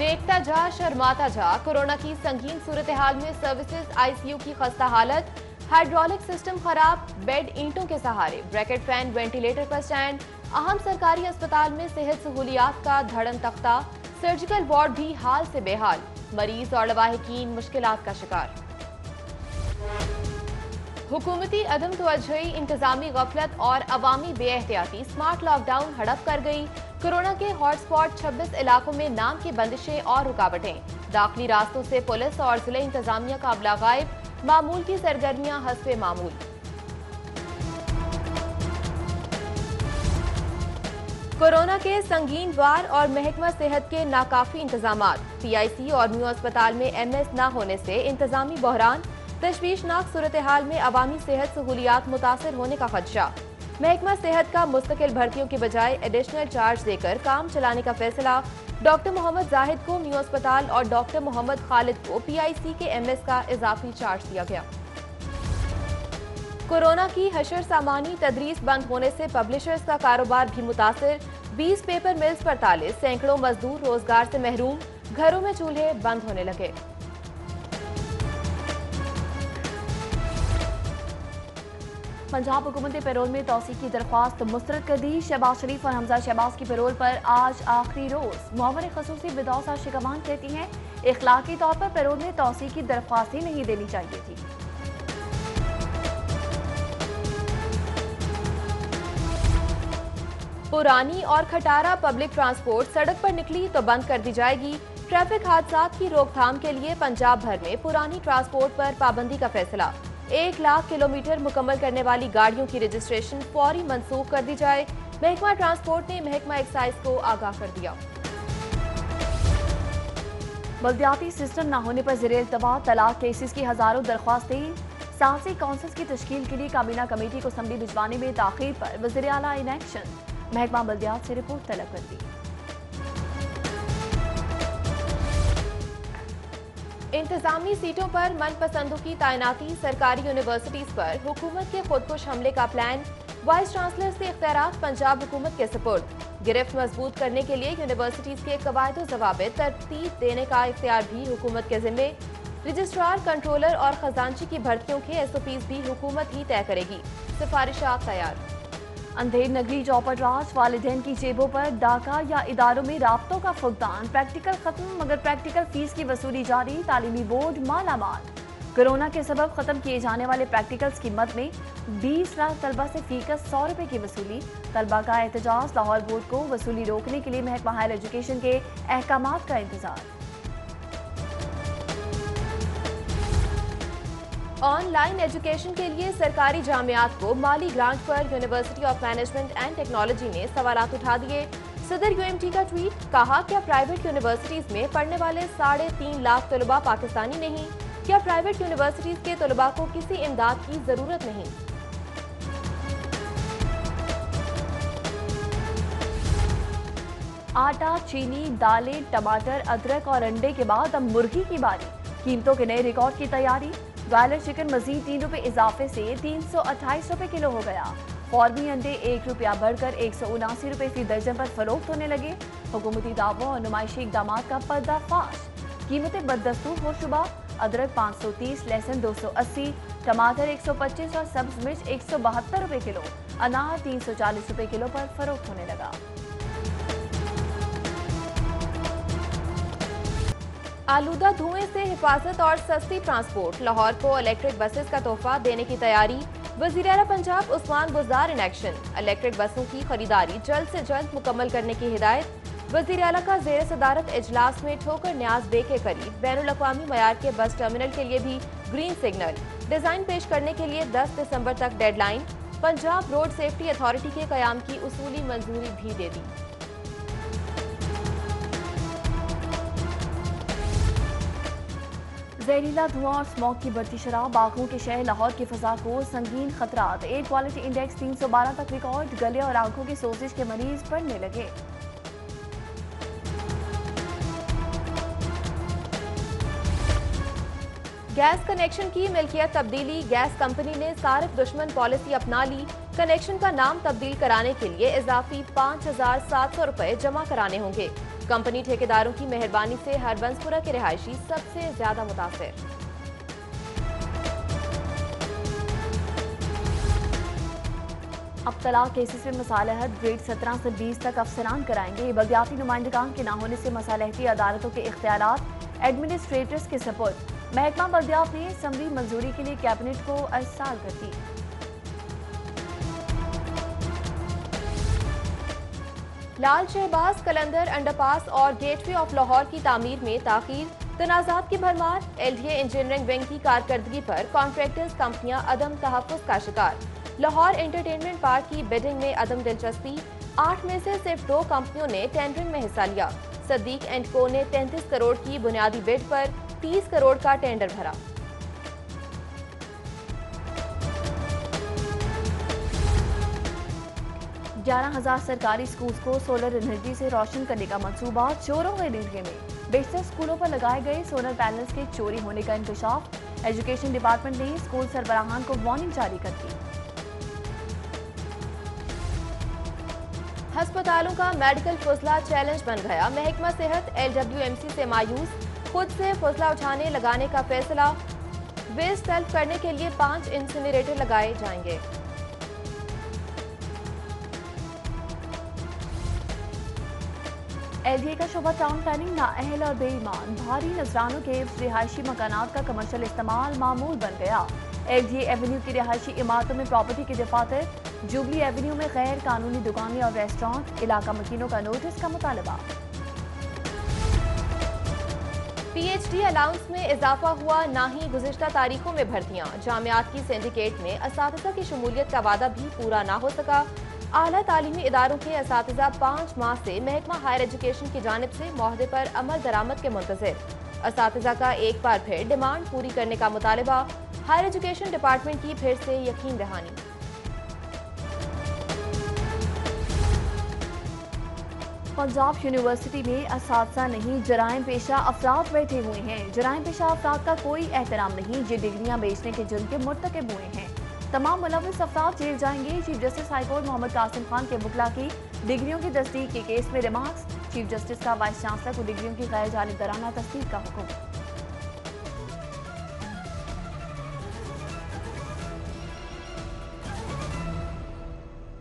देखता जा शर्माता जा। कोरोना की संगीन सूरत हाल में सर्विसेज आईसीयू की खस्ता हालत, हाइड्रोलिक सिस्टम खराब, बेड ईंटों के सहारे, ब्रैकेट फैन वेंटिलेटर पर स्टैंड। अहम सरकारी अस्पताल में सेहत सहूलियात का धड़म तख्ता, सर्जिकल वार्ड भी हाल से बेहाल, मरीज और लवाहिकीन मुश्किलात का शिकार। हुकूमती अदम तवज्जुही, इंतजामी गफलत और अवामी बेएहतियाती स्मार्ट लॉकडाउन हड़प कर गई। कोरोना के हॉटस्पॉट 26 इलाकों में नाम की बंदिशें और रुकावटें, दाखिली रास्तों से पुलिस और जिले इंतजामिया का अबला गायब, मामूल की सरगर्मियां हस्बे मामूल। कोरोना के संगीन वार और महकमा सेहत के नाकाफी इंतजामात, पीआईसी और न्यू अस्पताल में एमएस न होने से इंतजामी बहरान, तशवीशनाक सूरत हाल में अवामी सेहत सहूलियात मुतासर होने का खदशा। महकमा सेहत का मुस्तकिल भर्तियों के बजाय एडिशनल चार्ज देकर काम चलाने का फैसला। डॉक्टर मोहम्मद जाहिद को न्यू अस्पताल और डॉक्टर मोहम्मद खालिद को पीआईसी के एमएस का इजाफी चार्ज दिया गया। कोरोना की हशर सामानी तदरीस बंद होने से पब्लिशर्स का कारोबार भी मुतासिर। 20 पेपर मिल्स पर ताले, सैकड़ों मजदूर रोजगार से महरूम, घरों में चूल्हे बंद होने लगे। पंजाब हुकूमत ने पैरोल में तौसीक की दरख्वास्त मुस्तरद कर दी। शहबाज शरीफ और हमजा शहबाज की पैरोल पर आज आखिरी रोज। मुआवर खसूसी विदौसा शिकमान कहती हैं, इखलाकी तौर पर पैरोल में तौसीक की दरख्वास्त ही नहीं देनी चाहिए थी। पुरानी और खटारा पब्लिक ट्रांसपोर्ट सड़क पर निकली तो बंद कर दी जाएगी। ट्रैफिक हादसात की रोकथाम के लिए पंजाब भर में पुरानी ट्रांसपोर्ट पर पाबंदी का फैसला। 1 लाख किलोमीटर मुकम्मल करने वाली गाड़ियों की रजिस्ट्रेशन फौरी मंसूख कर दी जाए। महकमा ट्रांसपोर्ट ने महकमा एक्साइज को आगाह कर दिया। बल्दियाती सिस्टम न होने पर ज़ेरे इल्तवा तलाक केसेस की हजारों दरख्वास्तें। सालसी काउंसिल्स की तश्कील के लिए काबीना कमेटी को असम्बली भिजवाने में ताखीर पर वज़ीर आला इन एक्शन। महकमा बल्दियात से रिपोर्ट तलब कर दी। इंतजामी सीटों पर मनपसंदों की तैनाती, सरकारी यूनिवर्सिटीज पर हुकूमत के खुदकुश हमले का प्लान। वाइस चांसलर से इख्तियारात पंजाब हुकूमत के सुपुर्द। गिरफ्त मजबूत करने के लिए यूनिवर्सिटीज के कवायद व ज़वाबित तरतीब देने का इख्तियार भी हुकूमत के जिम्मे। रजिस्ट्रार, कंट्रोलर और खजांची की भर्तियों के एसओपीज भी हुकूमत ही तय करेगी। सिफारिशात तैयार। अंधेर नगरी चौपट राज, वालिदैन की जेबों पर डाका या इदारों में राब्तों का फुकदान। प्रैक्टिकल खत्म मगर प्रैक्टिकल फीस की वसूली जारी, तालीमी बोर्ड मालामाल। कोरोना के सबब खत्म किए जाने वाले प्रैक्टिकल्स की मद में 20 लाख तलबा से फीकस 100 रुपए की वसूली। तलबा का एहतजाज, लाहौर बोर्ड को वसूली रोकने के लिए महकमा हायर एजुकेशन के अहकामात का इंतजार। ऑनलाइन एजुकेशन के लिए सरकारी जामियात को माली ग्रांट पर university of management and technology ने सवालात उठा दिए। सदर यूएमटी का ट्वीट, कहा क्या प्राइवेट यूनिवर्सिटीज में पढ़ने वाले 3.5 लाख तलबा पाकिस्तानी नहीं? क्या प्राइवेट यूनिवर्सिटीज के तलबा को किसी इमदाद की जरूरत नहीं? आटा, चीनी, दालें, टमाटर, अदरक और अंडे के बाद अब मुर्गी की बारी। कीमतों के नए रिकॉर्ड की तैयारी। ब्रायलर चिकन मजीद 3 रुपए इजाफे से 328 रुपए किलो हो गया। फॉर्मी अंडे 1 रुपया बढ़कर 179 रुपए फी दर्जन पर फरोख्त होने लगे। हुकूमती दावों और नुमाइशी इकदाम का पर्दाफाश। कीमतें बददस्तूर हो शुबा। अदरक 530, लहसुन 280, टमाटर 125 और सब्ज मिर्च 172 रुपए किलो। अनार 340 रुपए किलो पर फरोख्त होने लगा। आलूदा धुएं से हिफाजत और सस्ती ट्रांसपोर्ट, लाहौर को इलेक्ट्रिक बसेस का तोहफा देने की तैयारी। वज़ीर आला Punjab Usman Buzdar in action. Electric बसों की खरीदारी जल्द से जल्द मुकम्मल करने की हिदायत। वज़ीर आला का ज़ेर सदारत इजलास में ठोकर न्याज बे के करीब बैनुल अक़वामी मयार के बस टर्मिनल के लिए भी ग्रीन सिग्नल। डिजाइन पेश करने के लिए 10 दिसंबर तक deadline. Punjab road safety authority के कयाम की उसूली मंजूरी भी दे दी। जहरीला धुआं और स्मॉग की बढ़ती शराब, बागों के शहर लाहौर की फजा को संगीन खतरात। एयर क्वालिटी इंडेक्स 312 तक रिकॉर्ड। गले और आंखों की सोजिश के मरीज बढ़ने लगे। गैस कनेक्शन की मिल्कियत तब्दीली, गैस कंपनी ने सारिफ दुश्मन पॉलिसी अपना ली। कनेक्शन का नाम तब्दील कराने के लिए इजाफी 5,700 रुपए जमा कराने होंगे। कंपनी ठेकेदारों की मेहरबानी से हरबंसपुरा के रिहायशी सबसे ज्यादा मुतासिर। अब तलाक केसेस में मसालहत ग्रेड 17 से 20 तक अफसरान कराएंगे। बलदियाती नुमाइंदगान के न होने से मसालहती अदालतों के इख्तियारात एडमिनिस्ट्रेटर्स के सपुर्द। महकमा बलदियात ने असम्बली मंजूरी के लिए कैबिनेट को अर्साल कर दी। लाल शहबाज कलंदर अंडरपास और गेटवे ऑफ लाहौर की तामीर में ताखीर, तनाजात की भरमार। LDA इंजीनियरिंग विंग की कारकर्दगी पर कॉन्ट्रैक्टर्स कंपनियां अदम तहफ्फुज़ का शिकार। लाहौर एंटरटेनमेंट पार्क की बिडिंग में अदम दिलचस्पी, 8 में से सिर्फ 2 कंपनियों ने टेंडरिंग में हिस्सा लिया। सदीक एंड को ने 33 करोड़ की बुनियादी बिड पर 30 करोड़ का टेंडर भरा। ग्यारह 11,000 सरकारी स्कूल्स को सोलर एनर्जी से रोशन करने का मंसूबा। चोरों के नीचे में बेशतर स्कूलों पर लगाए गए सोलर पैनल्स के चोरी होने का इंकशाफ। एजुकेशन डिपार्टमेंट ने स्कूल सरबराहान को वार्निंग जारी कर दी। अस्पतालों का मेडिकल फुजला चैलेंज बन गया। महकमा सेहत LWMC से मायूस, खुद से फुजला उठाने लगाने का फैसला। वेस्ट सेल्फ करने के लिए 5 इंसिनरेटर लगाए जाएंगे। LDA का शोबा टाउन प्लानिंग नाअहल और बेईमान। भारी नजरानों के रिहायशी मकानात का कमर्शियल इस्तेमाल मामूल बन गया। LDA एवेन्यू की रिहायशी इमारतों में प्रॉपर्टी की दफातर। जुबली एवेन्यू में गैर कानूनी दुकानें और रेस्टोरेंट। इलाका मकीनों का नोटिस का मुतालबा। PhD अलाउंस में इजाफा हुआ, ना ही गुज़िश्ता तारीखों में भर्तियां। जामियात की सिंडिकेट में असातिज़ा की शमूलियत का वादा भी पूरा ना हो सका। आला तालीमी इदारों के असातिज़ा 5 माह से महकमा हायर एजुकेशन की जानिब से मुआहदे पर अमल दरामद के मुंतज़िर। असातिज़ा का एक बार फिर डिमांड पूरी करने का मुतालबा। हायर एजुकेशन डिपार्टमेंट की फिर से यकीन दहानी। पंजाब यूनिवर्सिटी में असातिज़ा नहीं, जराइम पेशा अफराद बैठे हुए हैं। जराइम पेशा अफराद का कोई एहतराम नहीं, ये डिग्रियां बेचने के जुर्म के मुर्तकिब हुए हैं। तमाम मुलविस अफराद जेल जाएंगे। Chief justice high court Mohammad Qasim Khan के वकला की डिग्रियों की तस्दीक के केस में रिमार्क्स। चीफ जस्टिस का वाइस चांसलर को डिग्रियों की गैर जानिबदाराना तस्दीक का हुक्म।